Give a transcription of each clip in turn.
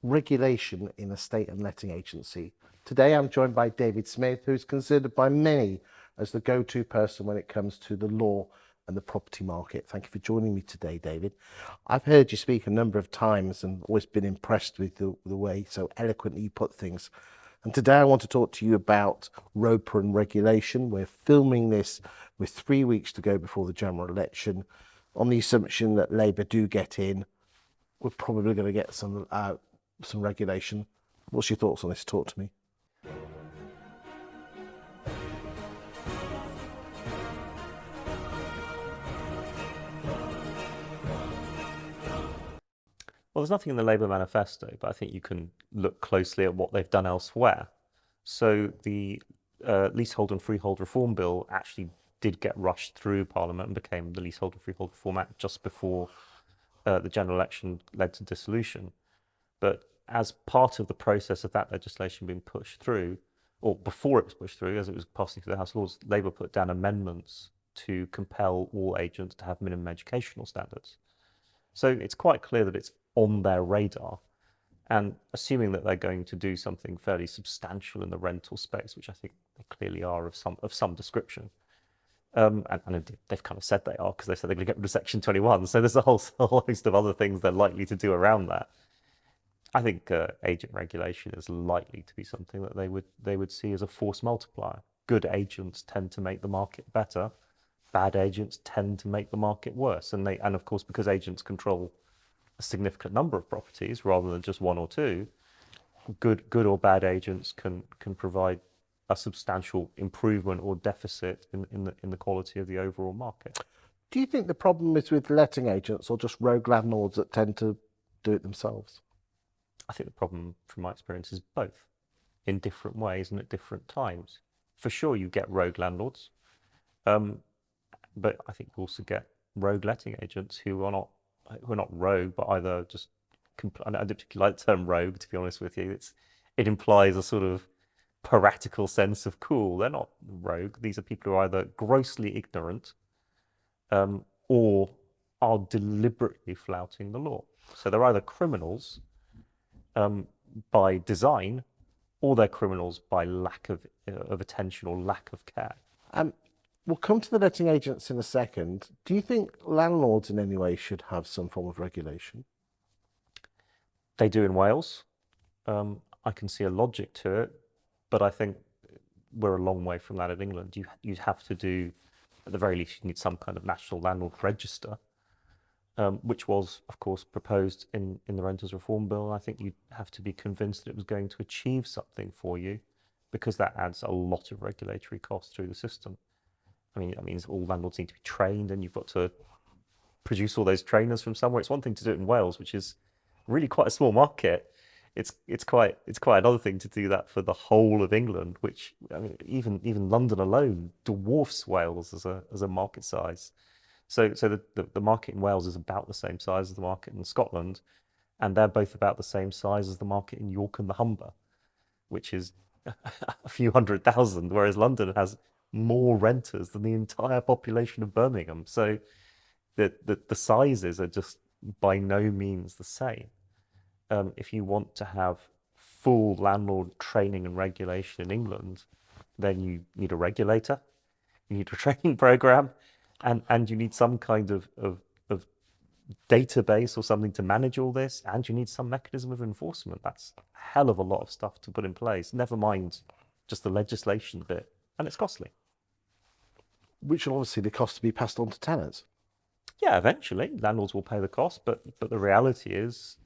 regulation in a state and letting agency. Today I'm joined by David Smith, who's considered by many as the go-to person when it comes to the law and the property market. Thank you for joining me today, David. I've heard you speak a number of times and always been impressed with the way so eloquently you put things. And today I want to talk to you about RoPA and regulation. We're filming this with 3 weeks to go before the general election. On the assumption that Labour do get in, we're probably going to get some regulation. What's your thoughts on this? Talk to me. Well, there's nothing in the Labour manifesto, but I think you can look closely at what they've done elsewhere. So the Leasehold and Freehold Reform Bill actually did get rushed through Parliament and became the Leasehold and Freehold Reform Act just before the general election led to dissolution. But as part of the process of that legislation being pushed through, or before it was pushed through, as it was passing through the House of Lords, Labour put down amendments to compel all agents to have minimum educational standards. So it's quite clear that it's on their radar. And assuming that they're going to do something fairly substantial in the rental space, which I think they clearly are of some description, and indeed they've kind of said they are, because they said they're going to get rid of Section 21. So there's a whole host of other things they're likely to do around that. I think agent regulation is likely to be something that they would see as a force multiplier. Good agents tend to make the market better. Bad agents tend to make the market worse. And of course, because agents control a significant number of properties rather than just one or two, good or bad agents can provide a substantial improvement or deficit in the quality of the overall market. Do you think the problem is with letting agents or just rogue landlords that tend to do it themselves? I think the problem, from my experience, is both, in different ways and at different times. For sure, you get rogue landlords, but I think you also get rogue letting agents who are not rogue, but either just I don't particularly like the term rogue, to be honest with you. It implies a sort of piratical sense of cool. They're not rogue. These are people who are either grossly ignorant or are deliberately flouting the law. So they're either criminals by design, or they're criminals by lack of attention or lack of care. We'll come to the letting agents in a second. Do you think landlords in any way should have some form of regulation? They do in Wales. I can see a logic to it, but I think we're a long way from that in England. You'd have to do, at the very least, you need some kind of national landlord register, which was, of course, proposed in the Renters Reform Bill. I think you'd have to be convinced that it was going to achieve something for you, because that adds a lot of regulatory costs through the system. I mean, that means all landlords need to be trained, and you've got to produce all those trainers from somewhere. It's one thing to do it in Wales, which is really quite a small market. It's quite another thing to do that for the whole of England, which, I mean, even London alone dwarfs Wales as a market size. So the market in Wales is about the same size as the market in Scotland, and they're both about the same size as the market in York and the Humber, which is a few 100,000, whereas London has more renters than the entire population of Birmingham. So the sizes are just by no means the same. If you want to have full landlord training and regulation in England, then you need a regulator, you need a training program, and you need some kind of database or something to manage all this, and you need some mechanism of enforcement. That's a hell of a lot of stuff to put in place, never mind just the legislation bit, and it's costly. Which will obviously the cost to be passed on to tenants. Yeah, eventually landlords will pay the cost, but the reality is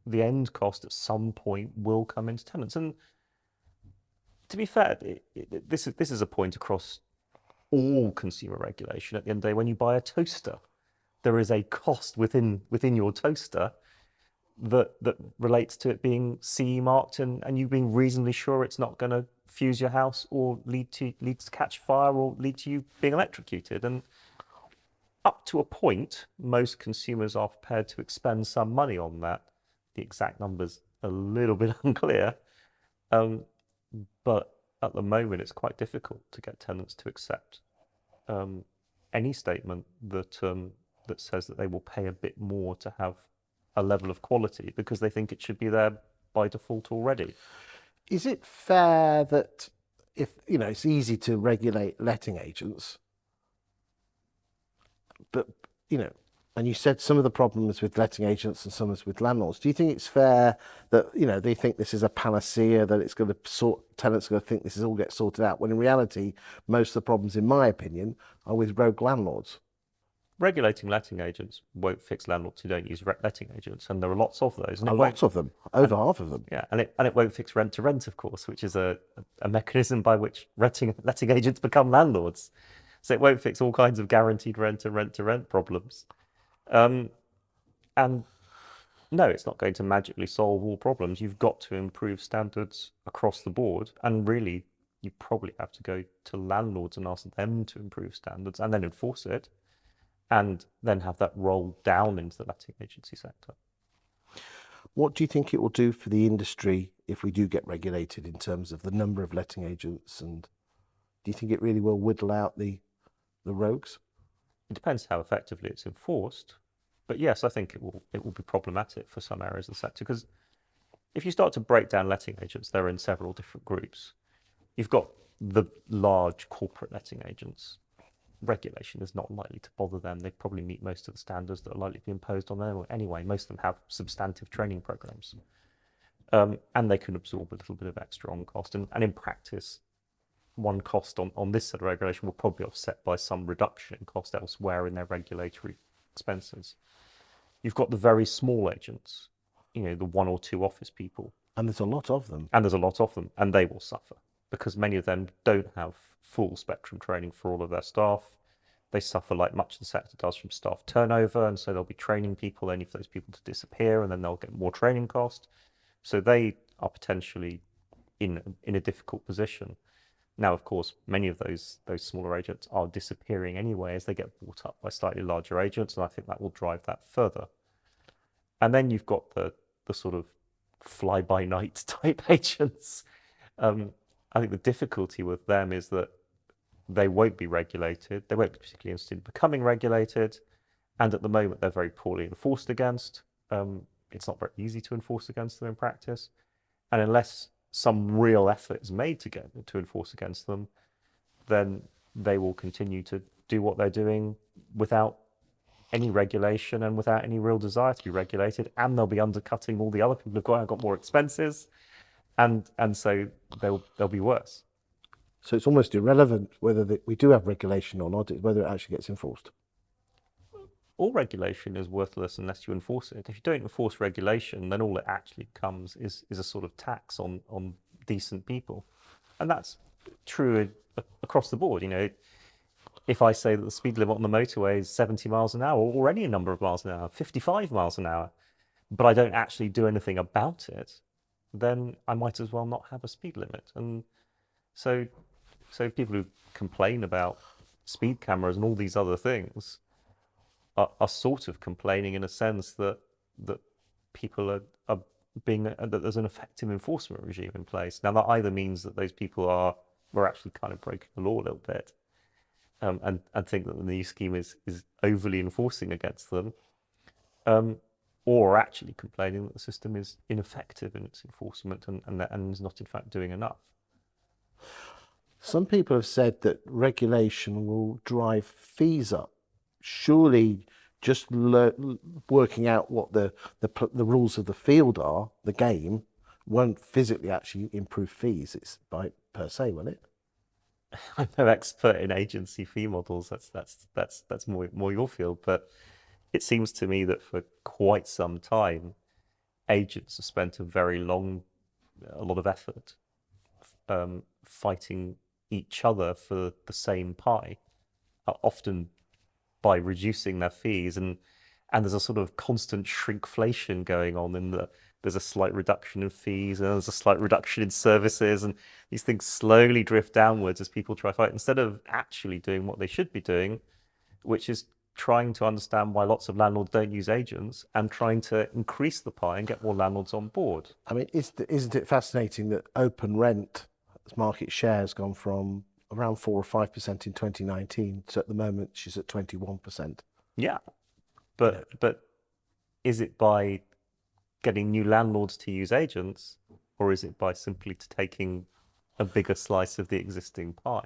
the end cost at some point will come into tenants. And to be fair, this is a point across all consumer regulation. At the end of the day, when you buy a toaster, there is a cost within your toaster that relates to it being CE marked and you being reasonably sure it's not going to fuse your house or lead to catch fire or lead to you being electrocuted. And up to a point, most consumers are prepared to expend some money on that. The exact number's a little bit unclear, but at the moment it's quite difficult to get tenants to accept any statement that says that they will pay a bit more to have a level of quality, because they think it should be their by default already. Is it fair that if, you know, it's easy to regulate letting agents, but, you know, and you said some of the problems with letting agents and some is with landlords. Do you think it's fair that, you know, they think this is a panacea, that it's going to tenants are going to think this is all get sorted out, when in reality, most of the problems, in my opinion, are with rogue landlords? Regulating letting agents won't fix landlords who don't use letting agents, and there are lots of those. And Lots of them, over half of them. Yeah, and it won't fix rent to rent, of course, which is a mechanism by which letting agents become landlords. So it won't fix all kinds of guaranteed rent and rent to rent problems. And no, it's not going to magically solve all problems. You've got to improve standards across the board, and really, you probably have to go to landlords and ask them to improve standards and then enforce it, and then have that roll down into the letting agency sector. What do you think it will do for the industry if we do get regulated in terms of the number of letting agents? And do you think it really will whittle out the rogues? It depends how effectively it's enforced. But yes, I think it will be problematic for some areas of the sector, because if you start to break down letting agents, they're in several different groups. You've got the large corporate letting agents. Regulation is not likely to bother them. They probably meet most of the standards that are likely to be imposed on them anyway. Most of them have substantive training programs, and they can absorb a little bit of extra on cost. And in practice, one cost on this set of regulation will probably be offset by some reduction in cost elsewhere in their regulatory expenses. You've got the very small agents, you know, the 1 or 2 office people. And there's a lot of them. And there's a lot of them, and they will suffer because many of them don't have full spectrum training for all of their staff. They suffer, like much of the sector does, from staff turnover, and so they'll be training people only for those people to disappear, and then they'll get more training cost. So they are potentially in a difficult position. Now, of course, many of those smaller agents are disappearing anyway as they get bought up by slightly larger agents, and I think that will drive that further. And then you've got the sort of fly-by-night type agents. I think the difficulty with them is that they won't be regulated. They won't be particularly interested in becoming regulated. And at the moment, they're very poorly enforced against. It's not very easy to enforce against them in practice. And unless some real effort is made to enforce against them, then they will continue to do what they're doing without any regulation and without any real desire to be regulated. And they'll be undercutting all the other people who've got more expenses. And so they'll be worse. So it's almost irrelevant whether we do have regulation or not, it's whether it actually gets enforced. All regulation is worthless unless you enforce it. If you don't enforce regulation, then all it actually becomes is a sort of tax on decent people. And that's true across the board. You know, if I say that the speed limit on the motorway is 70 miles an hour, or any number of miles an hour, 55 miles an hour, but I don't actually do anything about it, then I might as well not have a speed limit. And so people who complain about speed cameras and all these other things are sort of complaining in a sense that people are being, that there's an effective enforcement regime in place. Now that either means that those people were actually kind of breaking the law a little bit, and think that the new scheme is overly enforcing against them, or actually complaining that the system is ineffective in its enforcement and is not in fact doing enough. Some people have said that regulation will drive fees up. Surely just working out what the rules of the field are, the game, won't physically actually improve fees. It's by per se, will it? I'm no expert in agency fee models. That's more your field, but it seems to me that for quite some time, agents have spent a lot of effort fighting each other for the same pie, often by reducing their fees, and there's a sort of constant shrinkflation going on in that there's a slight reduction in fees and there's a slight reduction in services, and these things slowly drift downwards as people try to fight, instead of actually doing what they should be doing, which is trying to understand why lots of landlords don't use agents and trying to increase the pie and get more landlords on board. I mean, isn't it fascinating that open rent market share has gone from around 4 or 5% in 2019 to at the moment she's at 21%. Yeah, but is it by getting new landlords to use agents, or is it by simply taking a bigger slice of the existing pie?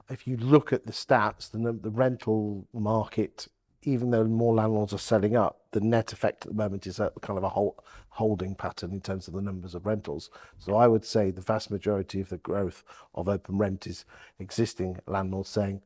If you look at the stats, the rental market, even though more landlords are selling up, the net effect at the moment is a kind of a holding pattern in terms of the numbers of rentals. So I would say the vast majority of the growth of open rent is existing landlords saying,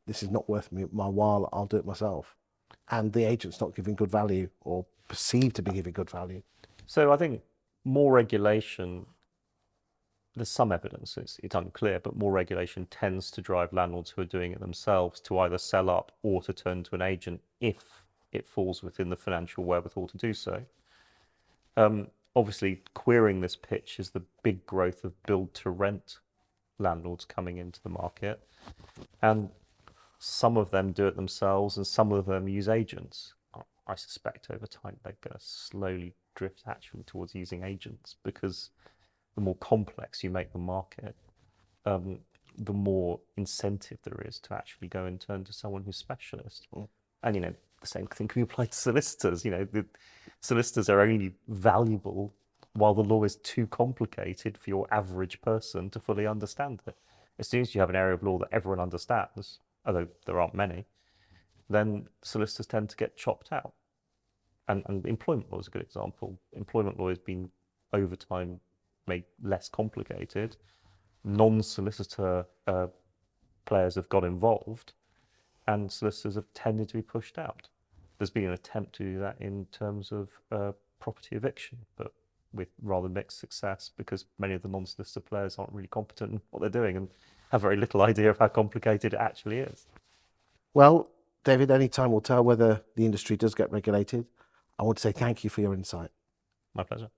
this is not worth my while, I'll do it myself. And the agent's not giving good value or perceived to be giving good value. So I think more regulation, there's some evidence, it's unclear, but more regulation tends to drive landlords who are doing it themselves to either sell up or to turn to an agent if it falls within the financial wherewithal to do so. Obviously, queering this pitch is the big growth of build-to-rent landlords coming into the market. And some of them do it themselves and some of them use agents. I suspect over time they're going to slowly drift actually towards using agents, because the more complex you make the market, the more incentive there is to actually go and turn to someone who's specialist. And, the same thing can be applied to solicitors. The solicitors are only valuable while the law is too complicated for your average person to fully understand it. As soon as you have an area of law that everyone understands, although there aren't many, then solicitors tend to get chopped out. And employment law is a good example. Employment law has been, over time, made less complicated. Non-solicitor players have got involved, and solicitors have tended to be pushed out. There's been an attempt to do that in terms of property eviction, but with rather mixed success, because many of the non-solicitor players aren't really competent in what they're doing and have very little idea of how complicated it actually is. Well, David, any time will tell whether the industry does get regulated. I want to say thank you for your insight. My pleasure.